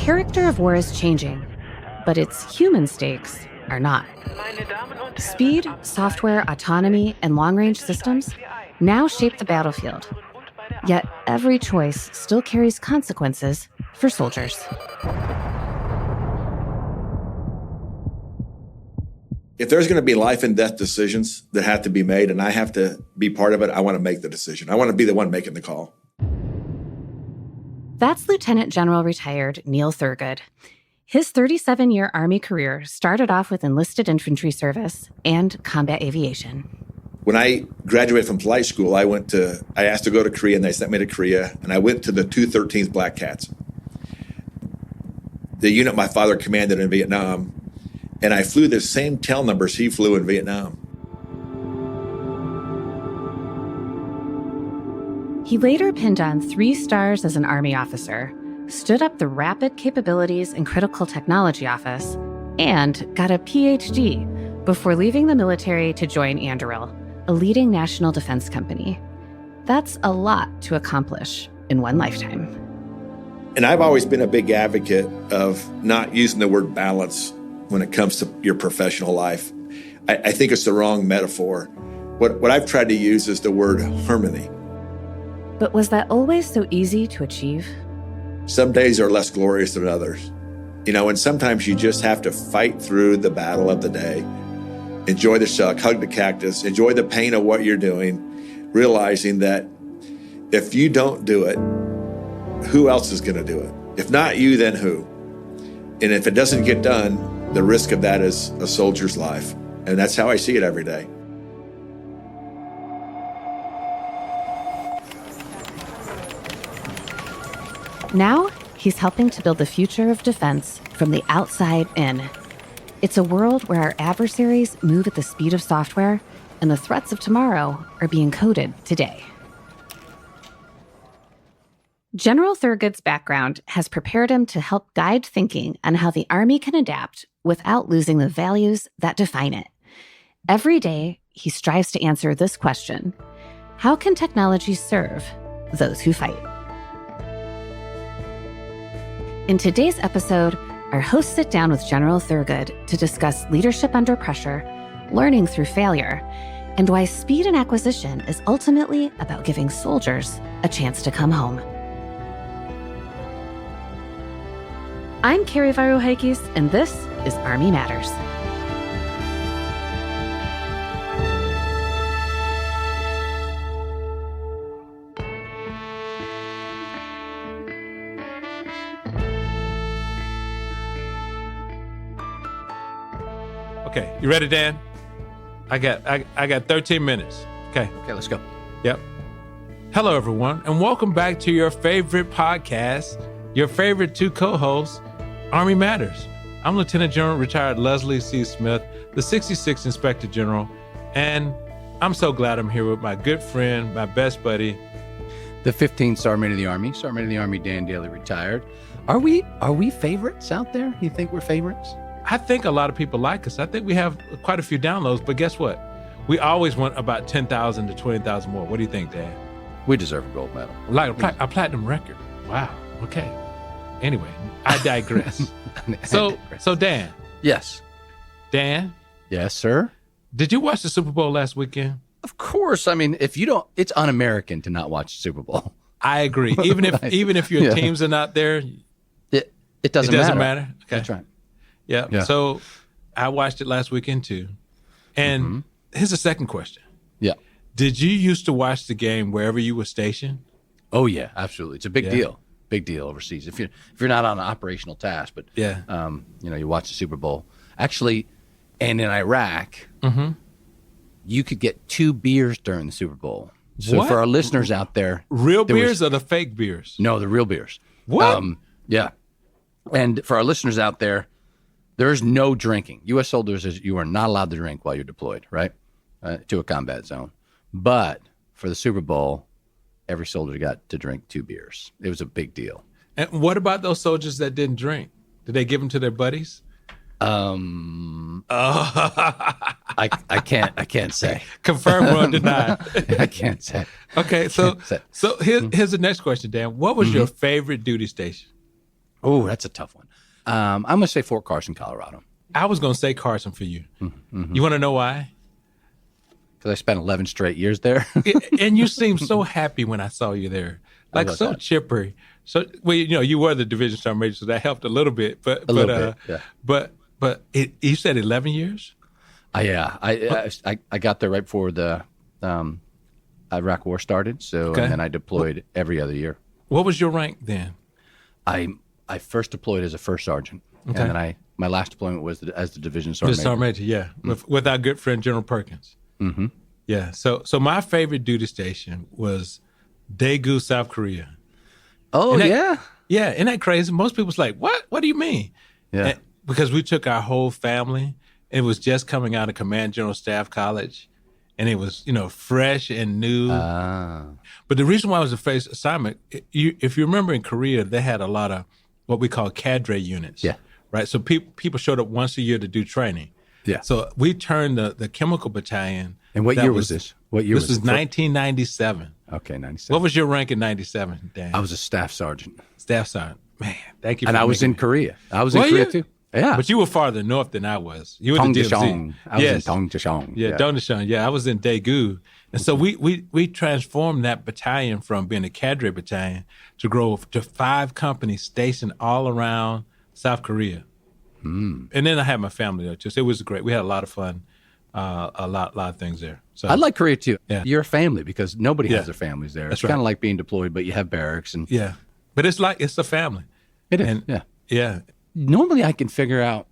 character of war is changing, but its human stakes are not. Speed, software, autonomy, and long-range systems now shape the battlefield. Yet every choice still carries consequences for soldiers. If there's going to be life and death decisions that have to be made and I have to be part of it, I want to make the decision. I want to be the one making the call. That's Lieutenant General retired Neil Thurgood. His 37-year Army career started off with enlisted infantry service and combat aviation. When I graduated from flight school, I asked to go to Korea, and they sent me to Korea, and I went to the 213th Black Cats, the unit my father commanded in Vietnam, and I flew the same tail numbers he flew in Vietnam. He later pinned on 3 stars as an Army officer, stood up the Rapid Capabilities and Critical Technology Office, and got a PhD before leaving the military to join Anduril, a leading national defense company. That's a lot to accomplish in one lifetime. And I've always been a big advocate of not using the word balance when it comes to your professional life. I think it's the wrong metaphor. What I've tried to use is the word harmony. But was that always so easy to achieve? Some days are less glorious than others. And sometimes you just have to fight through the battle of the day. Enjoy the shuck, hug the cactus, enjoy the pain of what you're doing, realizing that if you don't do it, who else is going to do it? If not you, then who? And if it doesn't get done, the risk of that is a soldier's life. And that's how I see it every day. Now, he's helping to build the future of defense from the outside in. It's a world where our adversaries move at the speed of software, and the threats of tomorrow are being coded today. General Thurgood's background has prepared him to help guide thinking on how the Army can adapt without losing the values that define it. Every day, he strives to answer this question: how can technology serve those who fight? In today's episode, our hosts sit down with General Thurgood to discuss leadership under pressure, learning through failure, and why speed and acquisition is ultimately about giving soldiers a chance to come home. I'm Carrie Varuhaikis, and this is Army Matters. Okay, you ready, Dan? I got 13 minutes. Okay, let's go. Yep. Hello, everyone, and welcome back to your favorite podcast, your favorite 2 co-hosts, Army Matters. I'm Lieutenant General retired Leslie C. Smith, the 66th Inspector General, and I'm so glad I'm here with my good friend, my best buddy, the 15th Sergeant of the Army, Dan Dailey, retired. Are we favorites out there? You think we're favorites? I think a lot of people like us. I think we have quite a few downloads, but guess what? We always want about 10,000 to 20,000 more. What do you think, Dan? We deserve a gold medal. Like a platinum record. Wow. Okay. Anyway, I digress. So Dan. Yes. Dan. Yes, sir. Did you watch the Super Bowl last weekend? Of course. I mean, if you don't, it's un-American to not watch the Super Bowl. I agree. Even if your teams are not there, it doesn't matter. Okay. That's right. Yeah. So I watched it last weekend too. And here's the second question. Yeah. Did you used to watch the game wherever you were stationed? Oh yeah, absolutely. It's a big deal. Big deal overseas. If you're not on an operational task, but you watch the Super Bowl. Actually, and in Iraq, you could get 2 beers during the Super Bowl. So what? For our listeners out there, real beers or the fake beers? No, the real beers. What? Yeah. And for our listeners out there, there's no drinking. U.S. soldiers, you are not allowed to drink while you're deployed, right, to a combat zone. But for the Super Bowl, every soldier got to drink 2 beers. It was a big deal. And what about those soldiers that didn't drink? Did they give them to their buddies? I can't say. Confirm or deny. I can't say. Okay, so here's the next question, Dan. What was your favorite duty station? Oh, that's a tough one. I'm going to say Fort Carson, Colorado. I was going to say Carson for you. Mm-hmm. You want to know why? Because I spent 11 straight years there. And you seemed so happy when I saw you there. Like so chipper. So, well, you were the Division Sergeant Major, so that helped a little bit. But you said 11 years? Yeah. I got there right before the Iraq War started. So, and then I deployed every other year. What was your rank then? I first deployed as a first sergeant. Okay. And then my last deployment was as the Division Sergeant Major. Sergeant Major, yeah. Mm-hmm. With our good friend, General Perkins. Mm-hmm. Yeah. So my favorite duty station was Daegu, South Korea. Oh, yeah? Yeah. Isn't that crazy? Most people's like, what? What do you mean? Yeah. Because we took our whole family. It was just coming out of Command General Staff College. And it was, fresh and new. But the reason why it was a phase assignment, if you remember in Korea, they had a lot of what we call cadre units. Yeah. Right? So people showed up once a year to do training. Yeah. So we turned the chemical battalion. And what year was this? What year was this? This was 1997. Okay, 97. What was your rank in 97, Dan? I was a staff sergeant. Staff sergeant. Man, thank you. And I was in Korea. I was in Korea too. Yeah. But you were farther north than I was. You were in the DMZ. I was in Tongdashong. Yeah, Tongdashong. Yeah, I was in Daegu. And so we transformed that battalion from being a cadre battalion to grow to 5 companies stationed all around South Korea. And then I had my family there too. So it was great. We had a lot of fun, a lot of things there. So I like Korea too. Yeah. You're a family because nobody has their families there. It's kind of like being deployed, but you have barracks and but it's a family. It is. And, yeah. Normally I can figure out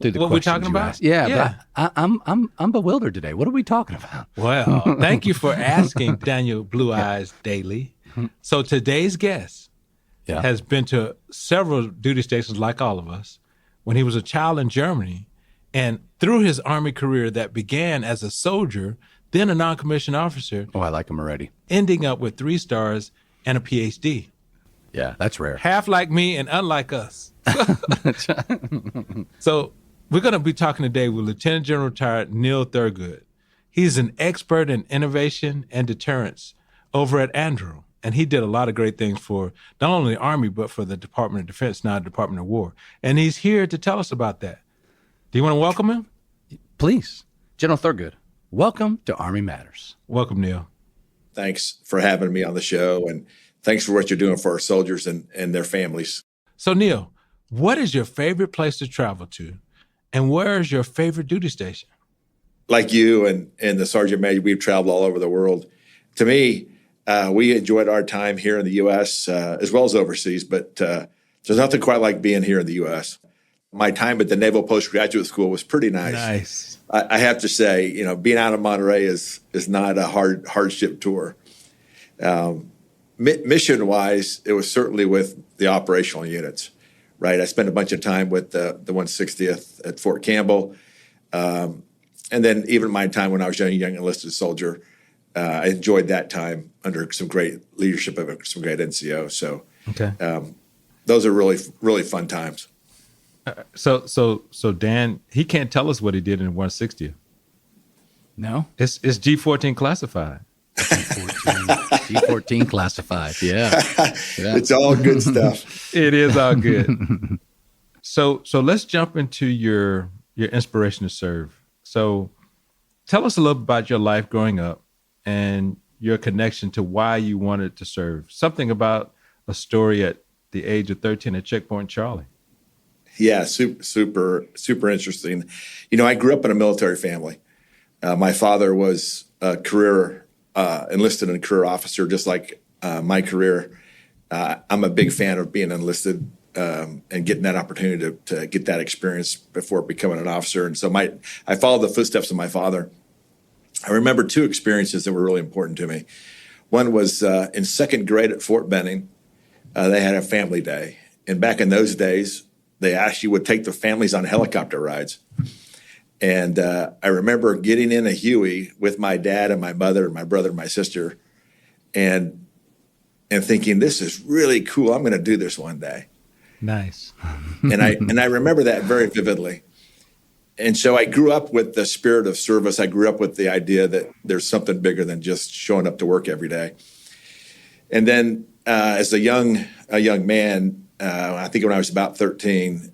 through the what we're talking about. Ask. Yeah. But I'm bewildered today. What are we talking about? Well, thank you for asking, Daniel Blue Eyes Dailey. So today's guest has been to several duty stations like all of us. When he was a child in Germany, and through his Army career that began as a soldier, then a non-commissioned officer. Oh, I like him already. Ending up with 3 stars and a PhD. Yeah, that's rare. Half like me and unlike us. So we're going to be talking today with Lieutenant General retired Neil Thurgood. He's an expert in innovation and deterrence over at Anduril. And he did a lot of great things for not only the Army, but for the Department of Defense, now the Department of War. And he's here to tell us about that. Do you want to welcome him? Please. General Thurgood, welcome to Army Matters. Welcome, Neil. Thanks for having me on the show, and thanks for what you're doing for our soldiers and their families. So, Neil, what is your favorite place to travel to, and where is your favorite duty station? Like you and the Sergeant Major, we've traveled all over the world. To me, we enjoyed our time here in the U.S. As well as overseas, but there's nothing quite like being here in the U.S. My time at the Naval Postgraduate School was pretty nice. Nice. I have to say, being out of Monterey is not a hardship tour. Mission-wise, it was certainly with the operational units, right? I spent a bunch of time with the 160th at Fort Campbell, and then even my time when I was a young enlisted soldier. I enjoyed that time under some great leadership of some great NCO. So, those are really, really fun times. So Dan, he can't tell us what he did in 160th. No, it's G14 classified. G14 classified. Yeah. It's all good stuff. It is all good. So let's jump into your inspiration to serve. So, tell us a little about your life growing up and your connection to why you wanted to serve. Something about a story at the age of 13 at Checkpoint Charlie. Yeah, super interesting. I grew up in a military family. My father was a career enlisted and career officer, just like my career. I'm a big fan of being enlisted and getting that opportunity to get that experience before becoming an officer. And so I followed the footsteps of my father. I remember 2 experiences that were really important to me. One was in 2nd grade at Fort Benning. They had a family day. And back in those days, they actually would take the families on helicopter rides. And I remember getting in a Huey with my dad and my mother and my brother and my sister and thinking, this is really cool. I'm going to do this one day. Nice. and I remember that very vividly. And so I grew up with the spirit of service. I grew up with the idea that there's something bigger than just showing up to work every day. And then as a young man, I think when I was about 13,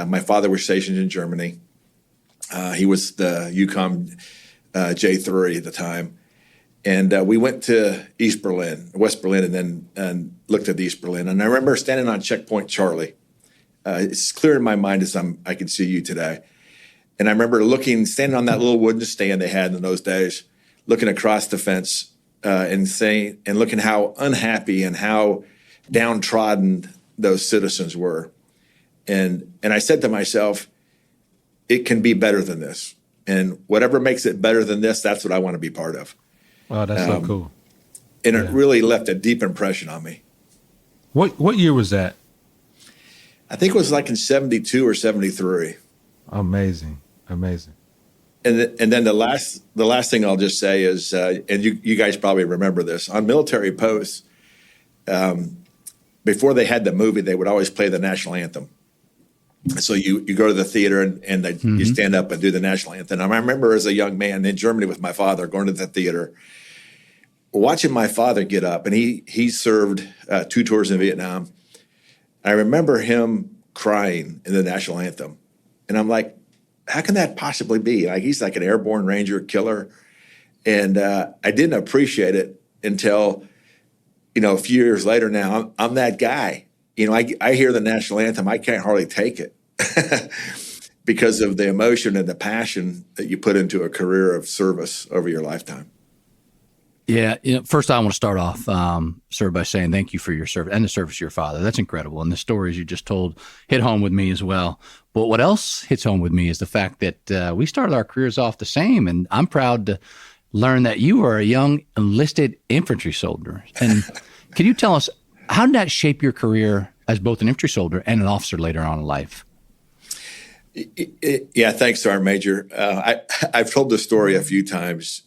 my father was stationed in Germany. He was the Yukon J3 at the time. And we went to West Berlin, and then looked at East Berlin. And I remember standing on Checkpoint Charlie. It's clear in my mind as I can see you today. And I remember standing on that little wooden stand they had in those days, looking across the fence and looking how unhappy and how downtrodden those citizens were. And I said to myself, it can be better than this. And whatever makes it better than this, that's what I want to be part of. Wow, that's so cool. And it really left a deep impression on me. What year was that? I think it was like in 72 or 73. Amazing. And then the last thing I'll just say is, and you guys probably remember this, on military posts, before they had the movie, they would always play the national anthem. So you go to the theater and you stand up and do the national anthem. And I remember as a young man in Germany with my father going to the theater, watching my father get up, and he served 2 tours in Vietnam. I remember him crying in the national anthem. And I'm like, how can that possibly be? Like, he's like an airborne ranger killer. And I didn't appreciate it until, a few years later now, I'm that guy. I hear the national anthem, I can't hardly take it because of the emotion and the passion that you put into a career of service over your lifetime. Yeah. First, I want to start off, sir, by saying thank you for your service and the service of your father. That's incredible. And the stories you just told hit home with me as well. But what else hits home with me is the fact that we started our careers off the same. And I'm proud to learn that you are a young enlisted infantry soldier. And can you tell us, how did that shape your career as both an infantry soldier and an officer later on in life? Yeah, thanks, Sergeant Major. I've told this story a few times.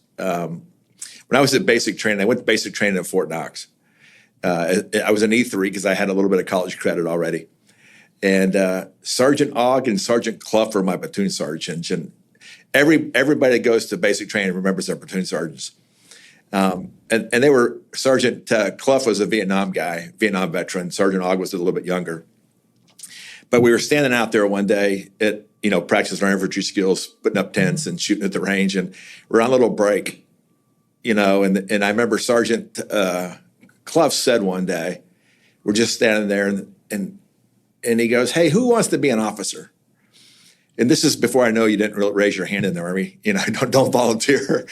When I was at basic training, I went to basic training at Fort Knox. I was an E3 because I had a little bit of college credit already. And Sergeant Ogg and Sergeant Clough were my platoon sergeants. And everybody that goes to basic training remembers their platoon sergeants. And they were, Sergeant Clough was a Vietnam guy, Vietnam veteran. Sergeant Ogg was a little bit younger. But we were standing out there one day at, practicing our infantry skills, putting up tents and shooting at the range. And we're on a little break. And I remember Sergeant Clough said one day, we're just standing there, and he goes, "Hey, who wants to be an officer?" And this is before I know you didn't really raise your hand in the Army. Don't volunteer.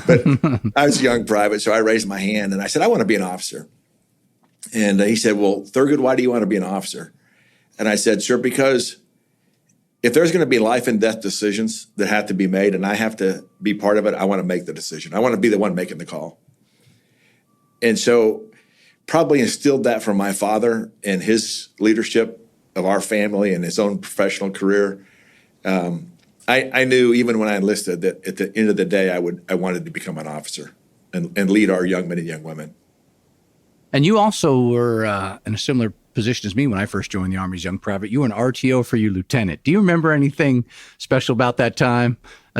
But I was a young private, so I raised my hand, and I said, "I want to be an officer." And he said, "Well, Thurgood, why do you want to be an officer?" And I said, "Sir, because if there's going to be life and death decisions that have to be made and I have to be part of it, I want to make the decision. I want to be the one making the call." And so probably instilled that from my father and his leadership of our family and his own professional career. I knew even when I enlisted that at the end of the day, I wanted to become an officer and lead our young men and young women. And you also were in a similar position as me when I first joined the Army as young private. You were an RTO for your lieutenant. Do you remember anything special about that time,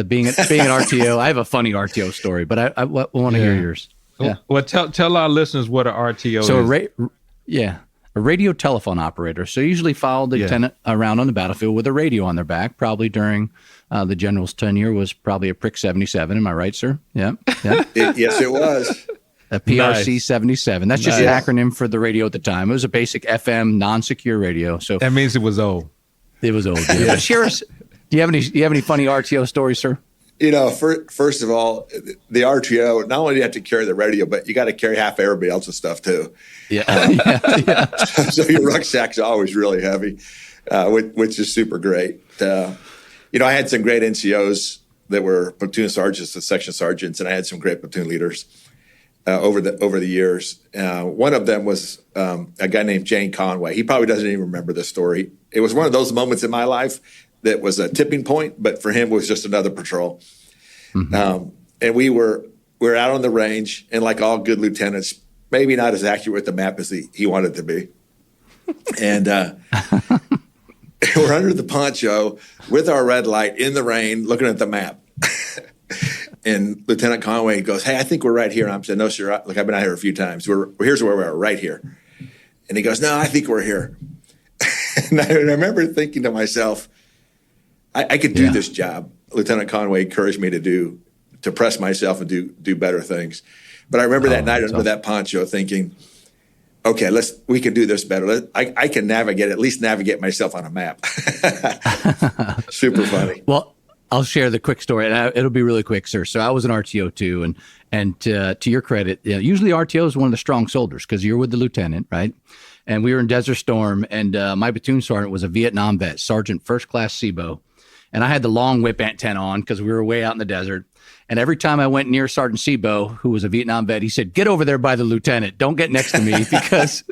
being an RTO? I have a funny RTO story, but I want to hear yours. Yeah. Well, tell our listeners what an RTO is. A radio telephone operator. So usually followed the lieutenant around on the battlefield with a radio on their back. Probably during the general's tenure was probably a Prick 77. Am I right, sir? Yeah. Yes, it was. A PRC 77. That's just an acronym for the radio at the time. It was a basic FM non-secure radio. So that means it was old. It was old. Yeah. But share us. Do you have any funny RTO stories, sir? First of all, the RTO, not only do you have to carry the radio, but you got to carry half everybody else's stuff too. Yeah. So your rucksack's always really heavy, which is super great. I had some great NCOs that were platoon sergeants and section sergeants, and I had some great platoon leaders over the years. One of them was a guy named Jane Conway. He probably doesn't even remember this story. It was one of those moments in my life that was a tipping point, but for him it was just another patrol. Mm-hmm. And we were out on the range, and like all good lieutenants, maybe not as accurate with the map as he wanted to be. And we're under the poncho with our red light in the rain, looking at the map. And Lieutenant Conway goes, "Hey, I think we're right here." And I'm saying, "No, sir. Look, I've been out here a few times. Here's where we are, right here." And he goes, "No, I think we're here." And I remember thinking to myself, I could do this job. Lieutenant Conway encouraged me to press myself and do better things. But I remember that night under that poncho thinking, okay, we can do this better. I can at least navigate myself on a map. Super funny. Well, I'll share the quick story, and it'll be really quick, sir. So I was an RTO too, and to your credit, usually RTO is one of the strong soldiers because you're with the lieutenant, right? And we were in Desert Storm, and my platoon sergeant was a Vietnam vet, Sergeant First Class SIBO. And I had the long whip antenna on because we were way out in the desert. And every time I went near Sergeant SIBO, who was a Vietnam vet, he said, "Get over there by the lieutenant. Don't get next to me," because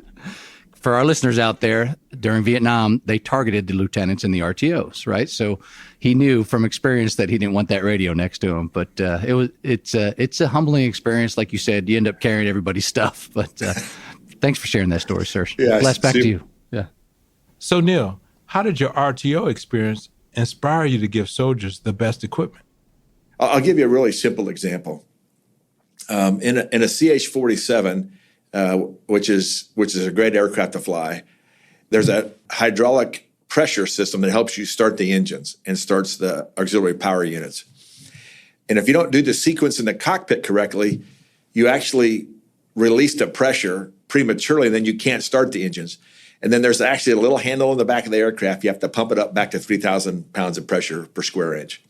for our listeners out there, during Vietnam, they targeted the lieutenants and the RTOs, right? So he knew from experience that he didn't want that radio next to him. But it's a humbling experience. Like you said, you end up carrying everybody's stuff. But thanks for sharing that story, sir. Yeah, Bless back to you. Yeah. So, Neil, how did your RTO experience inspire you to give soldiers the best equipment? I'll give you a really simple example. In a CH-47, which is a great aircraft to fly, there's a hydraulic pressure system that helps you start the engines and starts the auxiliary power units. And if you don't do the sequence in the cockpit correctly, you actually release the pressure prematurely, and then you can't start the engines. And then there's actually a little handle in the back of the aircraft. You have to pump it up back to 3,000 pounds of pressure per square inch.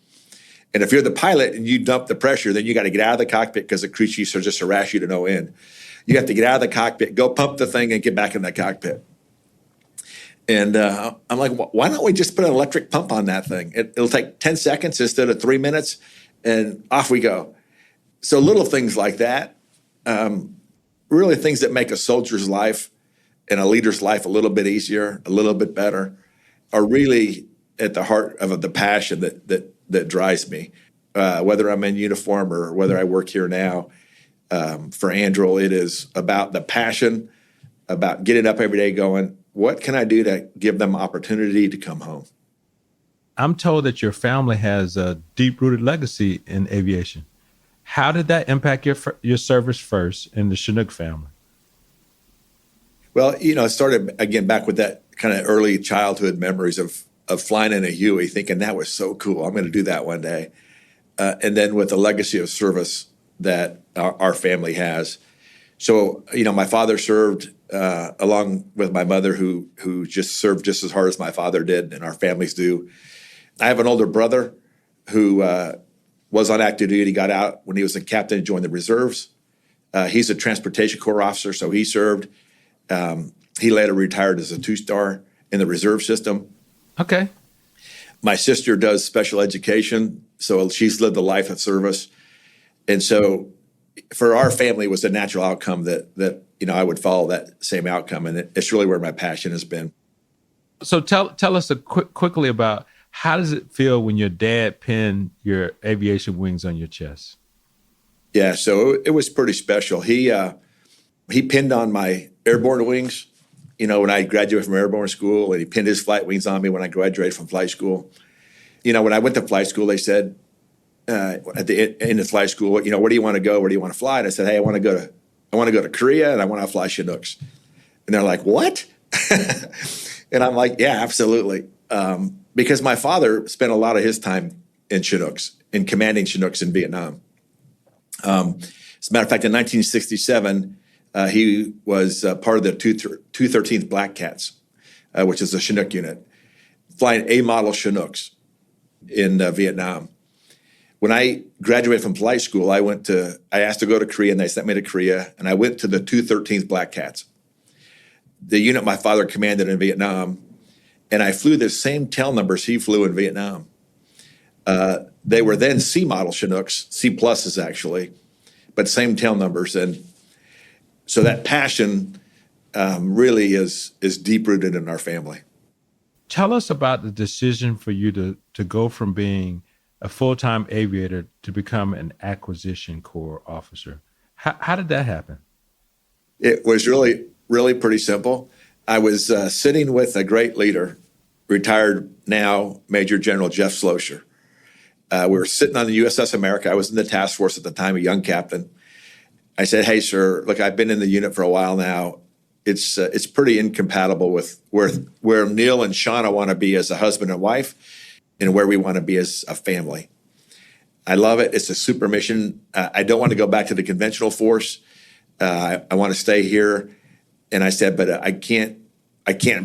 And if you're the pilot and you dump the pressure, then you got to get out of the cockpit because the crew chiefs are just harass you to no end. You have to get out of the cockpit, go pump the thing, and get back in the cockpit. And I'm like, why don't we just put an electric pump on that thing? It'll take 10 seconds instead of 3 minutes, and off we go. So little things like that, really things that make a soldier's life and a leader's life a little bit easier, a little bit better, are really at the heart of the passion that drives me. Whether I'm in uniform or whether I work here now, for Anduril, it is about the passion, about getting up every day going, what can I do to give them opportunity to come home? I'm told that your family has a deep-rooted legacy in aviation. How did that impact your service first in the Chinook family? Well, it started, again, back with that kind of early childhood memories of flying in a Huey, thinking that was so cool. I'm going to do that one day. And then with the legacy of service that our family has. So, my father served along with my mother, who just served just as hard as my father did, and our families do. I have an older brother who was on active duty, got out when he was a captain, joined the reserves. He's a transportation corps officer, so he served. He later retired as a 2-star in the reserve system. Okay. My sister does special education, so she's lived a life of service. And so for our family, it was a natural outcome that I would follow that same outcome. And it's really where my passion has been. So tell us quickly about how does it feel when your dad pinned your aviation wings on your chest? Yeah, so it was pretty special. He pinned on my airborne wings, when I graduated from airborne school, and he pinned his flight wings on me when I graduated from flight school. When I went to flight school, they said at the end of flight school, where do you want to go? Where do you want to fly? And I said, hey, I want to go to Korea, and I want to fly Chinooks. And they're like, what? And I'm like, yeah, absolutely. Because my father spent a lot of his time in Chinooks, in commanding Chinooks in Vietnam. As a matter of fact, in 1967, he was part of the 213th Black Cats, which is a Chinook unit, flying A-model Chinooks in Vietnam. When I graduated from flight school, I asked to go to Korea, and they sent me to Korea, and I went to the 213th Black Cats, the unit my father commanded in Vietnam, and I flew the same tail numbers he flew in Vietnam. They were then C-model Chinooks, C+s actually, but same tail numbers. And so that passion really is deep-rooted in our family. Tell us about the decision for you to go from being a full-time aviator to become an acquisition corps officer. How did that happen? It was really, really pretty simple. I was sitting with a great leader, retired now Major General Jeff Slosher. We were sitting on the USS America. I was in the task force at the time, a young captain. I said, hey, sir, look, I've been in the unit for a while now. it's pretty incompatible with where Neil and Shauna want to be as a husband and wife, and where we want to be as a family. I love it. It's a super mission. I don't want to go back to the conventional force. I want to stay here. And I said, but I can't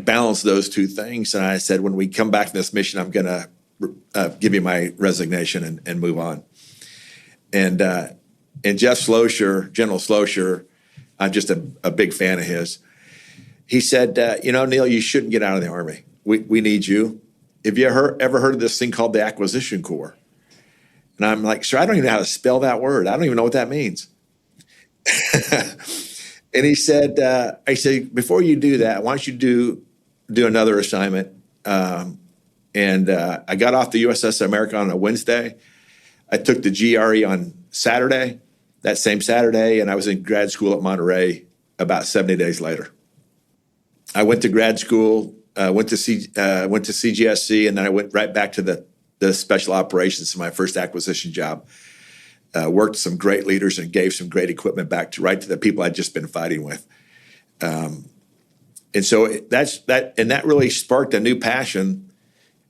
balance those two things. And I said, when we come back to this mission, I'm going to give you my resignation and move on. And Jeff Slosher, General Slosher, I'm just a big fan of his. He said, Neil, you shouldn't get out of the Army. We need you. Have you ever heard of this thing called the Acquisition Corps? And I'm like, sir, I don't even know how to spell that word. I don't even know what that means. And he said, I said, before you do that, why don't you do another assignment? And I got off the USS America on a Wednesday. I took the GRE on Saturday, that same Saturday, and I was in grad school at Monterey about 70 days later. I went to grad school, went to CGSC, and then I went right back to the special operations to my first acquisition job. Worked with some great leaders and gave some great equipment back right to the people I'd just been fighting with. And so that really sparked a new passion,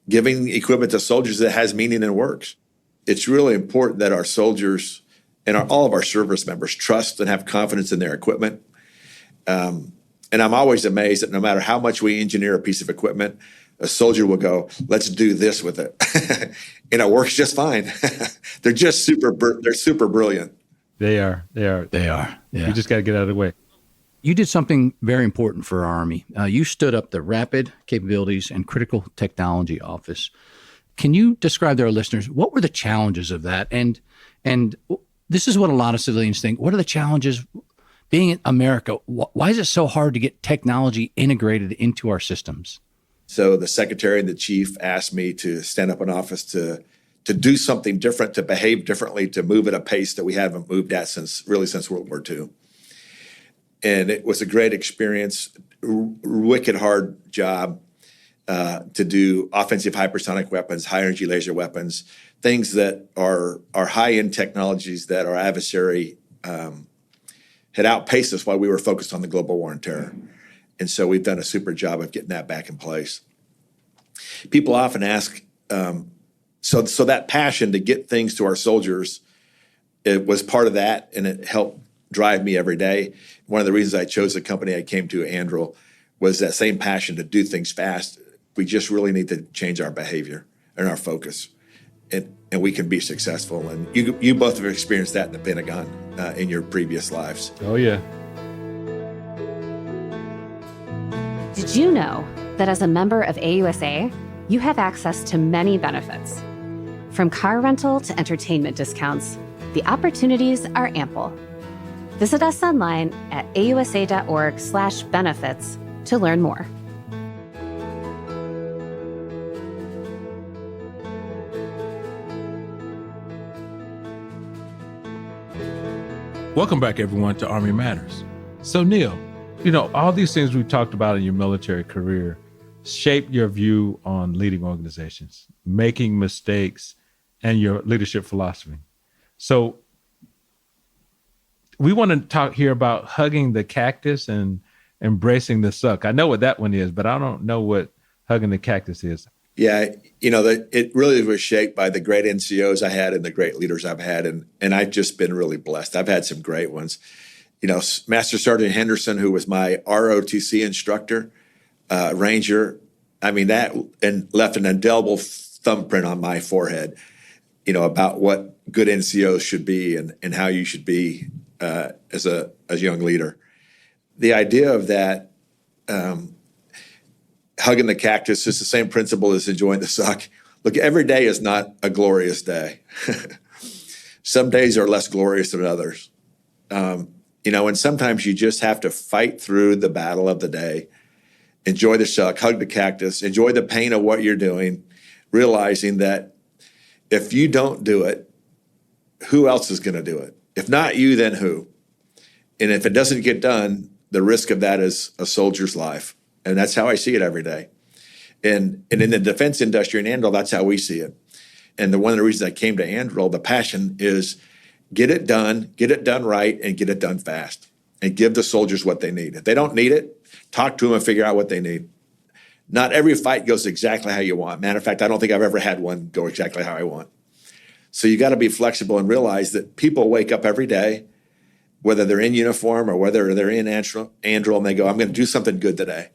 giving equipment to soldiers that has meaning and works. It's really important that our soldiers and all of our service members trust and have confidence in their equipment. And I'm always amazed that no matter how much we engineer a piece of equipment, a soldier will go, let's do this with it. And it works just fine. They're just super brilliant. They are. Yeah. You just got to get out of the way. You did something very important for our Army. You stood up the Rapid Capabilities and Critical Technology Office. Can you describe to our listeners, what were the challenges of that? And this is what a lot of civilians think. What are the challenges being in America? Why is it so hard to get technology integrated into our systems? So the secretary and the chief asked me to stand up an office to do something different, to behave differently, to move at a pace that we haven't moved at since World War II. And it was a great experience, wicked hard job to do offensive hypersonic weapons, high energy laser weapons, things that are high-end technologies that our adversary had outpaced us while we were focused on the global war on terror. And so we've done a super job of getting that back in place. People often ask, so that passion to get things to our soldiers, it was part of that, and it helped drive me every day. One of the reasons I chose the company I came to, Anduril, was that same passion to do things fast. We just really need to change our behavior and our focus, and we can be successful. And you both have experienced that in the Pentagon in your previous lives. Oh, yeah. Did you know that as a member of AUSA, you have access to many benefits? From car rental to entertainment discounts, the opportunities are ample. Visit us online at ausa.org/benefits to learn more. Welcome back, everyone, to Army Matters. So, Neil, all these things we've talked about in your military career shaped your view on leading organizations, making mistakes, and your leadership philosophy. So we want to talk here about hugging the cactus and embracing the suck. I know what that one is, but I don't know what hugging the cactus is. Yeah, it really was shaped by the great NCOs I had and the great leaders I've had, and I've just been really blessed. I've had some great ones. Master Sergeant Henderson, who was my ROTC instructor, Ranger, that and left an indelible thumbprint on my forehead, about what good NCOs should be and how you should be as a young leader. The idea of that, hugging the cactus, is the same principle as enjoying the suck. Look, every day is not a glorious day. Some days are less glorious than others. And sometimes you just have to fight through the battle of the day, enjoy the suck, hug the cactus, enjoy the pain of what you're doing, realizing that if you don't do it, who else is going to do it? If not you, then who? And if it doesn't get done, the risk of that is a soldier's life. And that's how I see it every day. And in the defense industry in Anduril, that's how we see it. And one of the reasons I came to Anduril, the passion is get it done right, and get it done fast. and give the soldiers what they need. If they don't need it, talk to them and figure out what they need. Not every fight goes exactly how you want. Matter of fact, I don't think I've ever had one go exactly how I want. So you got to be flexible and realize that people wake up every day, whether they're in uniform or whether they're in Anduril, and they go, I'm going to do something good today.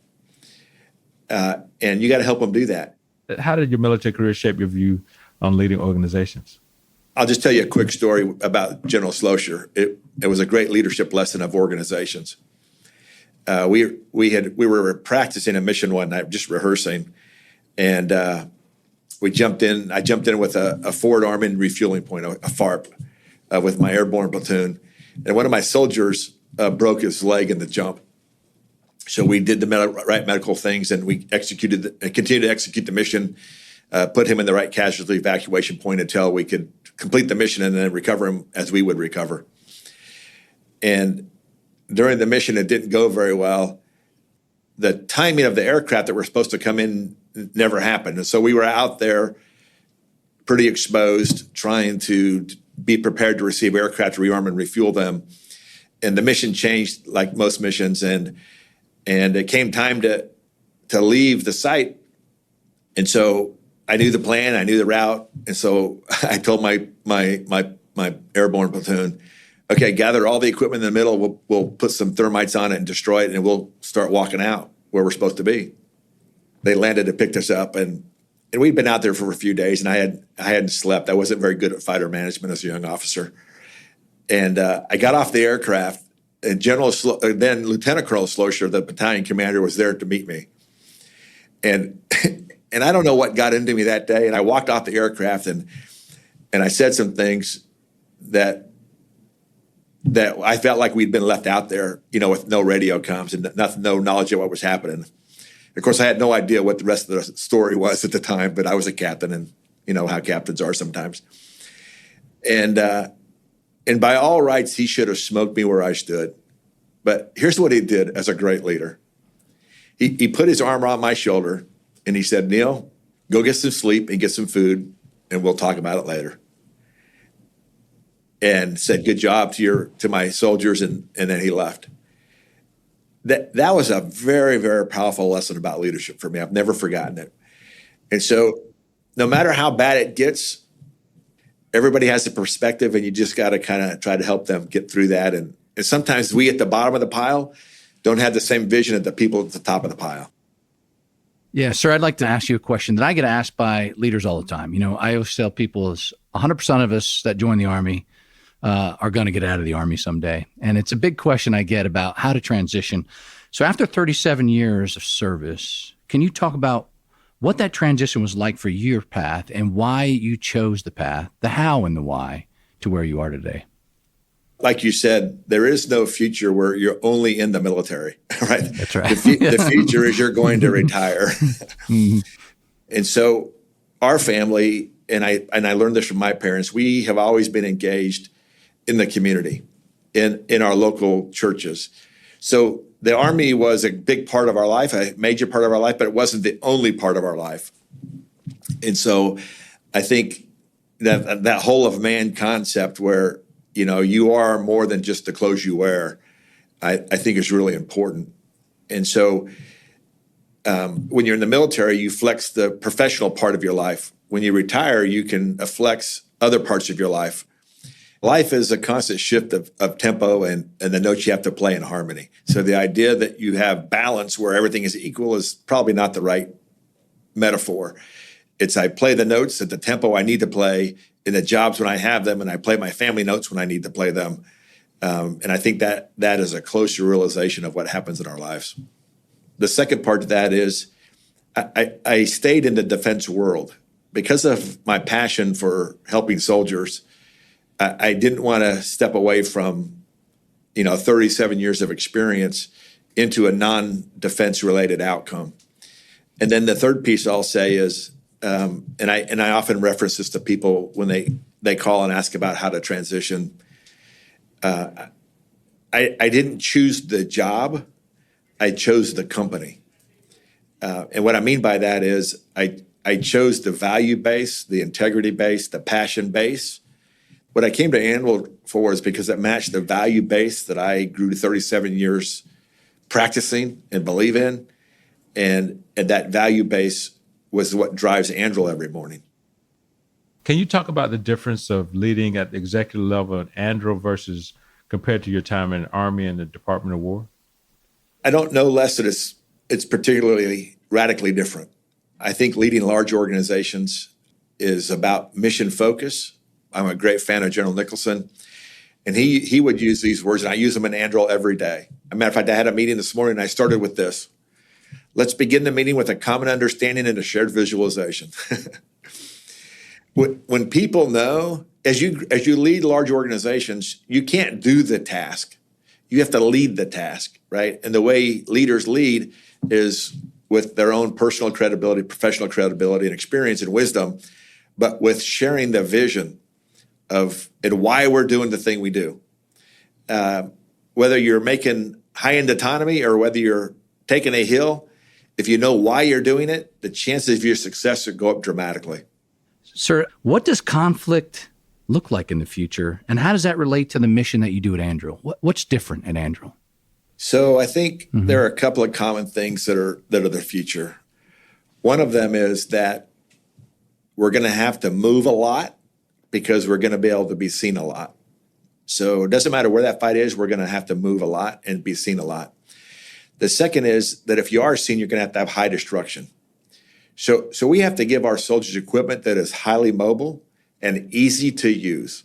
And you got to help them do that. How did your military career shape your view on leading organizations? I'll just tell you a quick story about General Slosher. It was a great leadership lesson of organizations. We were practicing a mission one night, just rehearsing, and we jumped in. I jumped in with a forward arming refueling point, a FARP, with my airborne platoon, and one of my soldiers broke his leg in the jump. So we did the right medical things, and we continued to execute the mission. Put him in the right casualty evacuation point until we could complete the mission and then recover him as we would recover. And during the mission, it didn't go very well. The timing of the aircraft that were supposed to come in never happened. And so we were out there pretty exposed, trying to be prepared to receive aircraft, to rearm and refuel them. And the mission changed like most missions. And it came time to leave the site. And so I knew the plan, I knew the route, and so I told my airborne platoon, okay, gather all the equipment in the middle, we'll put some thermites on it and destroy it, and we'll start walking out where we're supposed to be. They landed and picked us up, and we'd been out there for a few days, and I hadn't slept. I wasn't very good at fighter management as a young officer. And I got off the aircraft, and then Lieutenant Colonel Slosher, the battalion commander, was there to meet me. And I don't know what got into me that day. And I walked off the aircraft and I said some things that I felt like we'd been left out there, with no radio comms and no knowledge of what was happening. Of course, I had no idea what the rest of the story was at the time, but I was a captain, and you know how captains are sometimes. And by all rights, he should have smoked me where I stood. But here's what he did as a great leader. He put his arm around my shoulder, and he said, Neil, go get some sleep and get some food, and we'll talk about it later. And said, good job to my soldiers, and then he left. That was a very, very powerful lesson about leadership for me. I've never forgotten it. And so no matter how bad it gets, everybody has a perspective, and you just got to kind of try to help them get through that. And sometimes we at the bottom of the pile don't have the same vision as the people at the top of the pile. Yeah, sir, I'd like to ask you a question that I get asked by leaders all the time. I always tell people is 100% of us that join the Army are going to get out of the Army someday. And it's a big question I get about how to transition. So after 37 years of service, can you talk about what that transition was like for your path and why you chose the path, the how and the why, to where you are today? Like you said, there is no future where you're only in the military, right? That's right. The future is you're going to retire. Mm-hmm. And so our family, and I learned this from my parents, we have always been engaged in the community, in our local churches. So the Army was a big part of our life, a major part of our life, but it wasn't the only part of our life. And so I think that whole of man concept where you are more than just the clothes you wear, I think is really important. And so when you're in the military, you flex the professional part of your life. When you retire, you can flex other parts of your life. Life is a constant shift of tempo and the notes you have to play in harmony. So the idea that you have balance where everything is equal is probably not the right metaphor. It's I play the notes at the tempo I need to play in the jobs when I have them, and I play my family notes when I need to play them. And I think that is a closer realization of what happens in our lives. The second part of that is I stayed in the defense world. Because of my passion for helping soldiers, I didn't want to step away from 37 years of experience into a non-defense related outcome. And then the third piece I'll say is, and I often reference this to people when they call and ask about how to transition. I didn't choose the job, I chose the company. And what I mean by that is I chose the value base, the integrity base, the passion base What I came to Anduril for is because it matched the value base that I grew to 37 years practicing and believe in. And that value base was what drives Anduril every morning. Can you talk about the difference of leading at the executive level at Anduril versus compared to your time in the Army and the Department of War? I don't know less that it's particularly radically different. I think leading large organizations is about mission focus. I'm a great fan of General Nicholson, and he would use these words, and I use them in Anduril every day. As a matter of fact, I had a meeting this morning, and I started with this. Let's begin the meeting with a common understanding and a shared visualization. When people know, as you lead large organizations, you can't do the task. You have to lead the task, right? And the way leaders lead is with their own personal credibility, professional credibility, and experience and wisdom, but with sharing the vision of and why we're doing the thing we do. Whether you're making high-end autonomy or whether you're taking a hill, if you know why you're doing it, the chances of your success will go up dramatically. Sir, what does conflict look like in the future, and how does that relate to the mission that you do at Anduril? What's different at Anduril? So I think there are a couple of common things that are the future. One of them is that we're going to have to move a lot because we're going to be able to be seen a lot. So it doesn't matter where that fight is, we're going to have to move a lot and be seen a lot. The second is that if you are seen, you're going to have high destruction. So we have to give our soldiers equipment that is highly mobile and easy to use.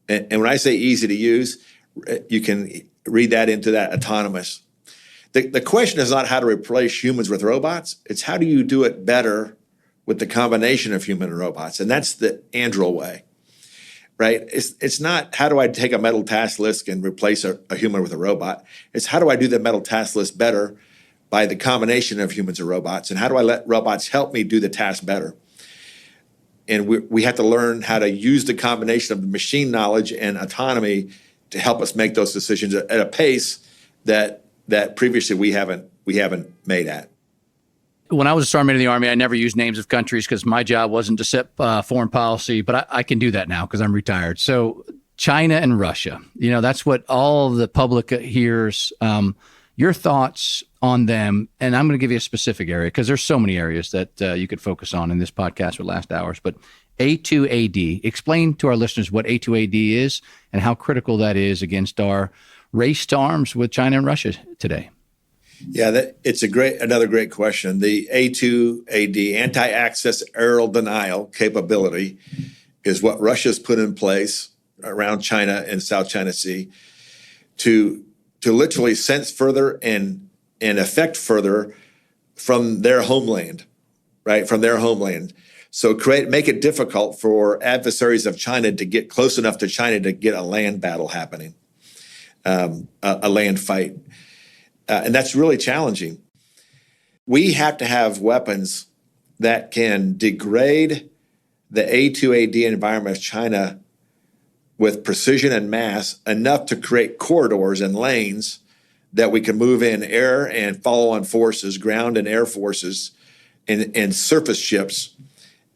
And when I say easy to use, you can read that into that autonomous. The question is not how to replace humans with robots. It's how do you do it better with the combination of human and robots? And that's the Anduril way, right? It's not how do I take a metal task list and replace a human with a robot. It's how do I do the metal task list better by the combination of humans and robots? And how do I let robots help me do the task better? And we have to learn how to use the combination of the machine knowledge and autonomy to help us make those decisions at a pace that previously we haven't made at. When I was a sergeant in the Army, I never used names of countries because my job wasn't to set foreign policy, but I can do that now because I'm retired. So China and Russia, that's what all the public hears. Your thoughts on them, and I'm going to give you a specific area because there's so many areas that you could focus on in this podcast would last hours. But A2AD, explain to our listeners what A2AD is and how critical that is against our race to arms with China and Russia today. Yeah, it's another great question. The A2AD, anti-access aerial denial capability, is what Russia's put in place around China and South China Sea to literally sense further and affect further from their homeland, right? From their homeland. So make it difficult for adversaries of China to get close enough to China to get a land battle happening, a land fight. And that's really challenging. We have to have weapons that can degrade the A2AD environment of China with precision and mass enough to create corridors and lanes that we can move in air and follow-on forces, ground and air forces, and surface ships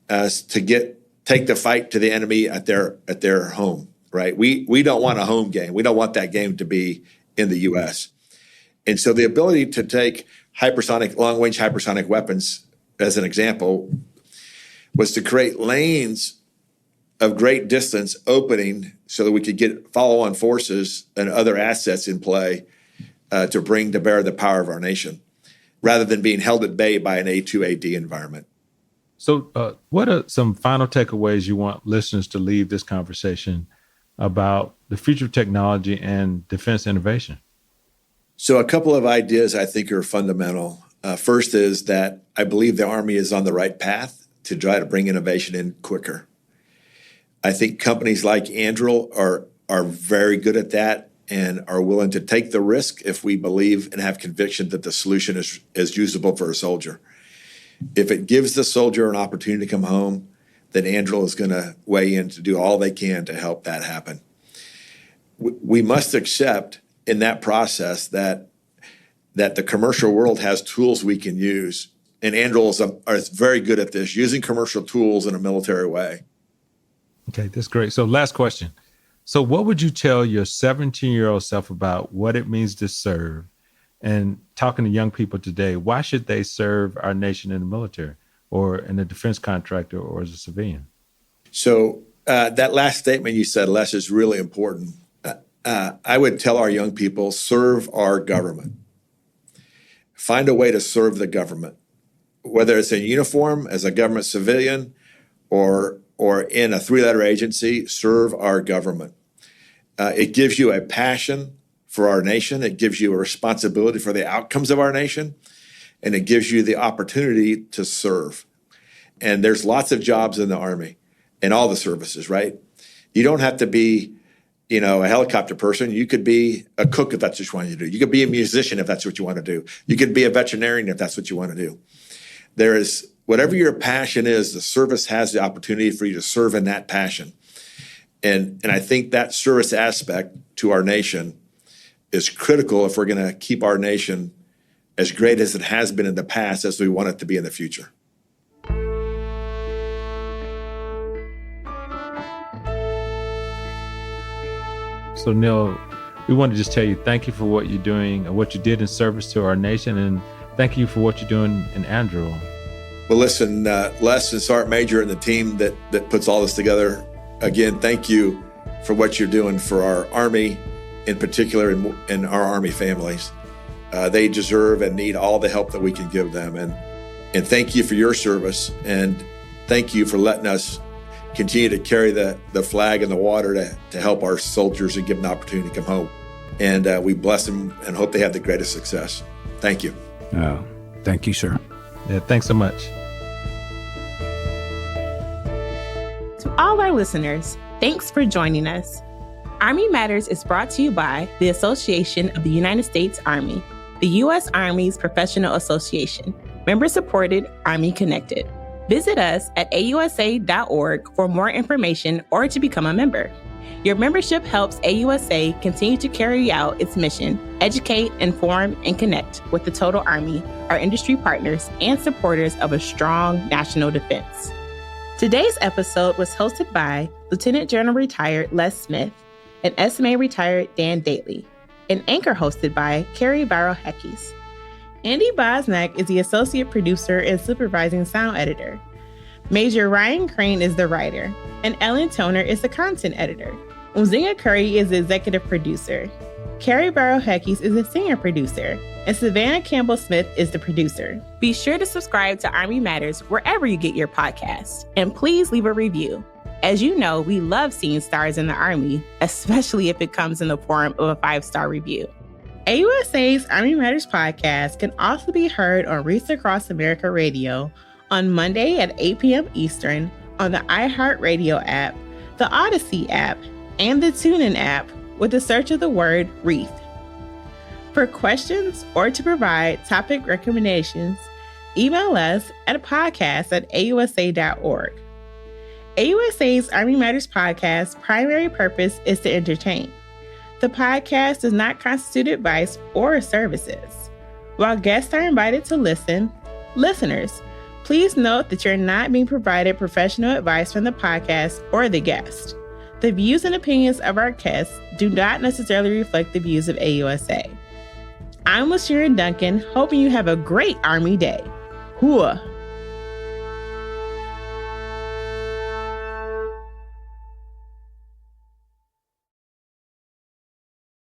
to take the fight to the enemy at their home, right? We don't want a home game. We don't want that game to be in the U.S. And so the ability to take long-range hypersonic weapons, as an example, was to create lanes of great distance opening so that we could get follow-on forces and other assets in play to bring to bear the power of our nation, rather than being held at bay by an A2AD environment. So what are some final takeaways you want listeners to leave this conversation about the future of technology and defense innovation? So a couple of ideas I think are fundamental. First is that I believe the Army is on the right path to try to bring innovation in quicker. I think companies like Anduril are very good at that and are willing to take the risk if we believe and have conviction that the solution is usable for a soldier. If it gives the soldier an opportunity to come home, then Anduril is going to weigh in to do all they can to help that happen. We must accept in that process that the commercial world has tools we can use, and Anduril is very good at this, using commercial tools in a military way. Okay, that's great. So last question. So what would you tell your 17-year-old self about what it means to serve? And talking to young people today, why should they serve our nation in the military or in a defense contractor or as a civilian? So that last statement you said, Les, is really important. I would tell our young people, serve our government. Find a way to serve the government, whether it's in uniform as a government civilian or in a three-letter agency, serve our government. It gives you a passion for our nation. It gives you a responsibility for the outcomes of our nation, and it gives you the opportunity to serve. And there's lots of jobs in the Army, in all the services, right? You don't have to be, a helicopter person. You could be a cook if that's what you want to do. You could be a musician if that's what you want to do. You could be a veterinarian if that's what you want to do. There is, whatever your passion is, the service has the opportunity for you to serve in that passion. And I think that service aspect to our nation is critical if we're going to keep our nation as great as it has been in the past as we want it to be in the future. So Neil, we want to just tell you thank you for what you're doing and what you did in service to our nation, and thank you for what you're doing in Anduril. Well, listen, Les and Sergeant Major and the team that puts all this together, again, thank you for what you're doing for our Army in particular and our Army families. They deserve and need all the help that we can give them. And thank you for your service, and thank you for letting us continue to carry the flag in the water to help our soldiers and give them an opportunity to come home. And we bless them and hope they have the greatest success. Thank you. Oh, thank you, sir. Yeah, thanks so much. To all our listeners, thanks for joining us. Army Matters is brought to you by the Association of the United States Army, the U.S. Army's professional association, member-supported, Army-connected. Visit us at ausa.org for more information or to become a member. Your membership helps AUSA continue to carry out its mission, educate, inform, and connect with the total Army, our industry partners, and supporters of a strong national defense. Today's episode was hosted by Lieutenant General Retired Les Smith and SMA Retired Dan Dailey, and anchor hosted by Carrie Barrow-Heckes. Andy Bosnack is the associate producer and supervising sound editor. Major Ryan Crane is the writer, and Ellen Toner is the content editor. Umzinga Curry is the executive producer. Carrie Barrow-Heckes is the senior producer, and Savannah Campbell-Smith is the producer. Be sure to subscribe to Army Matters wherever you get your podcasts, and please leave a review. As you know, we love seeing stars in the Army, especially if it comes in the form of a 5-star review. AUSA's Army Matters podcast can also be heard on Reach Across America Radio on Monday at 8 p.m. Eastern on the iHeartRadio app, the Odyssey app, and the TuneIn app with the search of the word Wreath. For questions or to provide topic recommendations, email us at podcast@ausa.org. AUSA's Army Matters podcast primary purpose is to entertain. The podcast does not constitute advice or services. While guests are invited to listen, listeners, please note that you're not being provided professional advice from the podcast or the guest. The views and opinions of our guests do not necessarily reflect the views of AUSA. I'm LaSharon Duncan, hoping you have a great Army day. Hooah!